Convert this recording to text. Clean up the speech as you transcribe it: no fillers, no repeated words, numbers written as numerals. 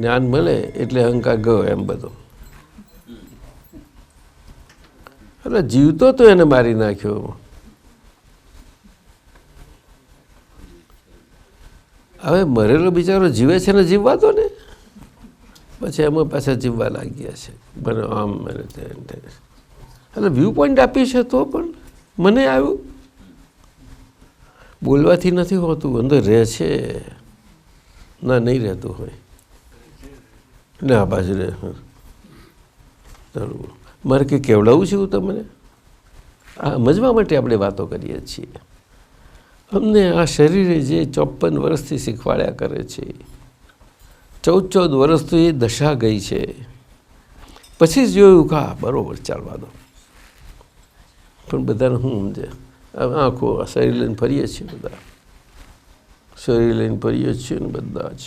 જ્ઞાન મળે એટલે અહંકાર ગયો એમ બધો. એટલે જીવતો તો એને મારી નાખ્યો. હવે મરેલો બિચારો જીવે છે ને જીવવા દો ને. પછી એમાં પાછા જીવવા લાગ્યા છે. મને આમ મને એટલે વ્યૂ પોઈન્ટ આપી છે તો પણ મને આવ્યું. બોલવાથી નથી હોતું, અંદર રહે છે. ના નહીં રહેતું હોય ને આ બાજુ રહે. મારે કંઈ કહેવડાવું છે હું તમને? આ સમજવા માટે આપણે વાતો કરીએ છીએ. અમને આ શરીરે જે 54 વર્ષથી શીખવાડ્યા કરે છે, 14 વર્ષ તો એ દશા ગઈ છે. પછી જ જોયું કે હા બરાબર ચાલવા દો. પણ બધાને શું સમજે? આખો શરીર લઈને ફરીએ છીએ, બધા શરીર લઈને ફરીએ છીએ ને બધા જ